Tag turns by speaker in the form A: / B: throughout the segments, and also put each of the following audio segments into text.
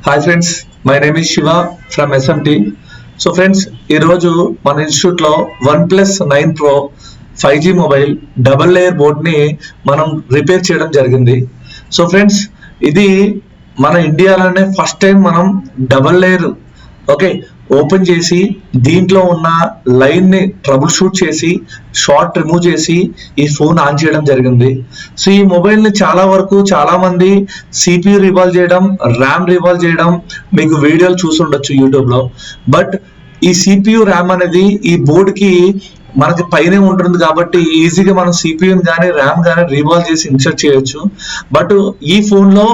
A: Hi friends, my name is Shiva from SMT. So friends, ఈరోజు మన ఇన్స్టిట్యూట్లో OnePlus 9 Pro 5G mobile double layer బోర్డ్ని మనం రిపేర్ చేయడం జరిగింది. సో ఫ్రెండ్స్, ఇది మన ఇండియాలోనే ఫస్ట్ టైం మనం డబల్ లేయర్ ఓపెన్ చేసి దీంట్లో ఉన్న లైన్ ని ట్రబుల్ షూట్ చేసి షార్ట్ రిమూవ్ చేసి ఈ ఫోన్ ఆన్ చేయడం జరిగింది. సో ఈ మొబైల్ ని చాలా మంది CPU రివాల్వ్ చేయడం, ర్యామ్ రివాల్వ్ చేయడం మీకు వీడియోలు చూసి ఉండొచ్చు యూట్యూబ్ లో. బట్ ఈ CPU ర్యామ్ అనేది ఈ బోర్డ్ కి మనకి పైనే ఉంటుంది కాబట్టి ఈజీగా మనం CPU కానీ ర్యామ్ కానీ రివాల్వ్ చేసి ఇన్సర్ట్ చేయొచ్చు. బట్ ఈ ఫోన్ లో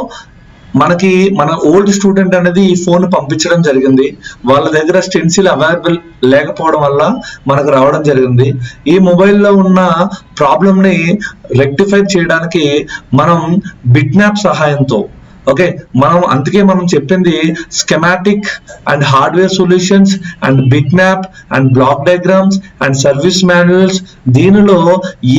A: మనకి మన ఓల్డ్ స్టూడెంట్ అనేది ఈ ఫోన్ పంపించడం జరిగింది. వాళ్ళ దగ్గర స్టెన్సిల్ అవైలబుల్ లేకపోవడం వల్ల మనకు రావడం జరిగింది. ఈ మొబైల్లో ఉన్న ప్రాబ్లమ్ ని రెక్టిఫై చేయడానికి మనం బిట్మ్యాప్ సహాయంతో అందుకే మనం చెప్పింది schematic and hardware solutions and bitmap and block diagrams and service manuals. దీనిలో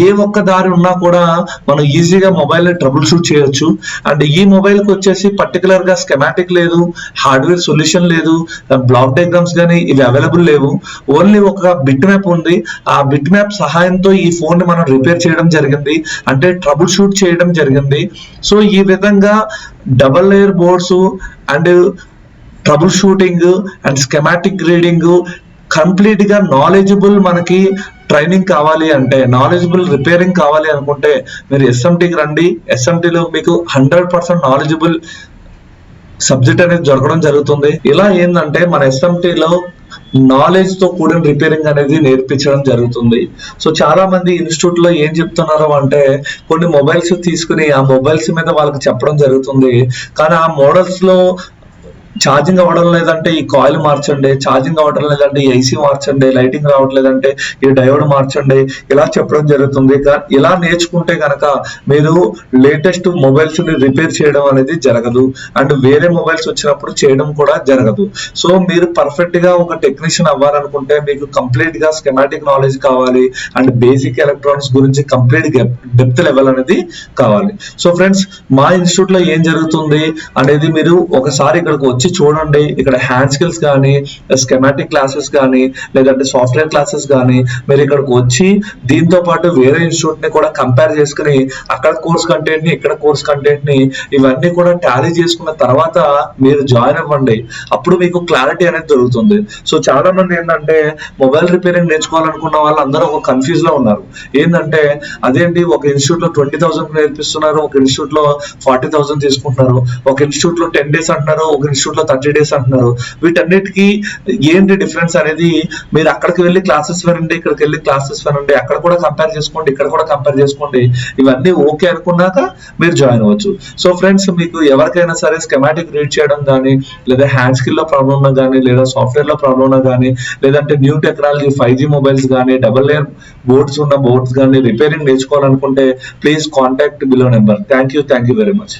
A: ఏ ఒక్క దారి ఉన్నా కూడా మనం ఈజీగా మొబైల్ ట్రబుల్ షూట్ చేయొచ్చు. అండ్ ఈ మొబైల్ కి వచ్చేసి పర్టికులర్ గా స్కెమాటిక్ లేదు, హార్డ్వేర్ సొల్యూషన్ లేదు, బ్లాక్ డయాగ్రామ్స్ కానీ ఇవి అవైలబుల్ లేవు. ఓన్లీ ఒక బిట్ మ్యాప్ ఉంది. ఆ బిట్ మ్యాప్ సహాయంతో ఈ ఫోన్ ని మనం రిపేర్ చేయడం జరిగింది, అంటే ట్రబుల్ షూట్ చేయడం జరిగింది. సో ఈ విధంగా double layer boards and trouble shooting and schematic reading complete గా నాలెడ్జబుల్ మనకి ట్రైనింగ్ కావాలి అంటే, నాలెడ్జబుల్ రిపేరింగ్ కావాలి అనుకుంటే మీరు SMTకి రండి. SMTలో మీకు 100% నాలెడ్జబుల్ సబ్జెక్ట్ అనేది జరగడం జరుగుతుంది. ఇలా ఏంటంటే మన SMTలో నాలెడ్జ్ తో కూడిన రిపేరింగ్ అనేది నేర్పించడం జరుగుతుంది. సో చాలా మంది ఇన్స్టిట్యూట్ లో ఏం చెప్తున్నారు అంటే, కొన్ని మొబైల్స్ తీసుకుని ఆ మొబైల్స్ మీద వాళ్ళకి చెప్పడం జరుగుతుంది, కానీ ఆ మోడల్స్ లో ఛార్జింగ్ అవ్వడం లేదంటే ఈ కాయిల్ మార్చండి, ఛార్జింగ్ అవ్వడం లేదంటే ఈ ఐసీ మార్చండి, లైటింగ్ రావట్లేదంటే ఈ డయోడ్ మార్చండి, ఇలా చెప్పడం జరుగుతుంది. ఇలా నేర్చుకుంటే కనుక మీరు లేటెస్ట్ మొబైల్స్ ని రిపేర్ చేయడం అనేది జరగదు, అండ్ వేరే మొబైల్స్ వచ్చినప్పుడు చేయడం కూడా జరగదు. సో మీరు పర్ఫెక్ట్ గా ఒక టెక్నీషియన్ అవ్వాలనుకుంటే మీకు కంప్లీట్ గా స్కెమాటిక్ నాలెడ్జ్ కావాలి, అండ్ బేసిక్ ఎలక్ట్రానిక్స్ గురించి కంప్లీట్ డెప్త్ లెవెల్ అనేది కావాలి. సో ఫ్రెండ్స్, మా ఇన్స్టిట్యూట్ లో ఏం జరుగుతుంది అనేది మీరు ఒకసారి ఇక్కడికి వచ్చి చూడండి. ఇక్కడ హ్యాండ్ స్కిల్స్ కానీ, స్కెమాటిక్ క్లాసెస్ కానీ, లేదంటే సాఫ్ట్వేర్ క్లాసెస్ కానీ మీరు ఇక్కడికి వచ్చి దీంతో పాటు వేరే ఇన్స్టిట్యూట్ ని కూడా కంపేర్ చేసుకుని అక్కడ కోర్స్ కంటెంట్ ని, ఇక్కడ కోర్స్ కంటెంట్ ని ఇవన్నీ కూడా టాలీ చేసుకున్న తర్వాత మీరు జాయిన్ అవ్వండి. అప్పుడు మీకు క్లారిటీ అనేది దొరుకుతుంది. సో చాలా మంది ఏంటంటే మొబైల్ రిపేరింగ్ నేర్చుకోవాలనుకున్న వాళ్ళు అందరూ ఒక కన్ఫ్యూజ్ లో ఉన్నారు. ఏంటంటే అదేంటి, ఒక ఇన్స్టిట్యూట్ లో 20,000 నేర్పిస్తున్నారు, ఒక ఇన్స్టిట్యూట్ లో 40,000 తీసుకుంటున్నారు, ఒక ఇన్స్టిట్యూట్ లో 10 days అంటున్నారు, ఒక ఇన్స్టిట్యూట్ లో 30 days అంటున్నారు. వీటన్నిటికీ ఏంటి డిఫరెన్స్ అనేది మీరు అక్కడికి వెళ్ళి క్లాసెస్ వినండి, ఇక్కడికి వెళ్ళి క్లాసెస్ వినండి, అక్కడ కూడా కంపేర్ చేసుకోండి, ఇక్కడ కూడా కంపేర్ చేసుకోండి. ఇవన్నీ ఓకే అనుకున్నాక మీరు జాయిన్ అవ్వచ్చు. సో ఫ్రెండ్స్, మీకు ఎవరికైనా సరే స్కెమాటిక్ రీడ్ చేయడం కానీ, లేదా హ్యాండ్ స్కిల్ లో ప్రాబ్లం ఉన్నా కానీ, లేదా సాఫ్ట్వేర్ లో ప్రాబ్లం ఉన్నా కానీ, లేదంటే న్యూ టెక్నాలజీ 5G మొబైల్స్ కానీ, డబల్ లేయర్ బోర్డ్స్ ఉన్న బోర్డ్స్ కానీ రిపేరింగ్ నేర్చుకోవాలనుకుంటే please contact below number. Thank you very much.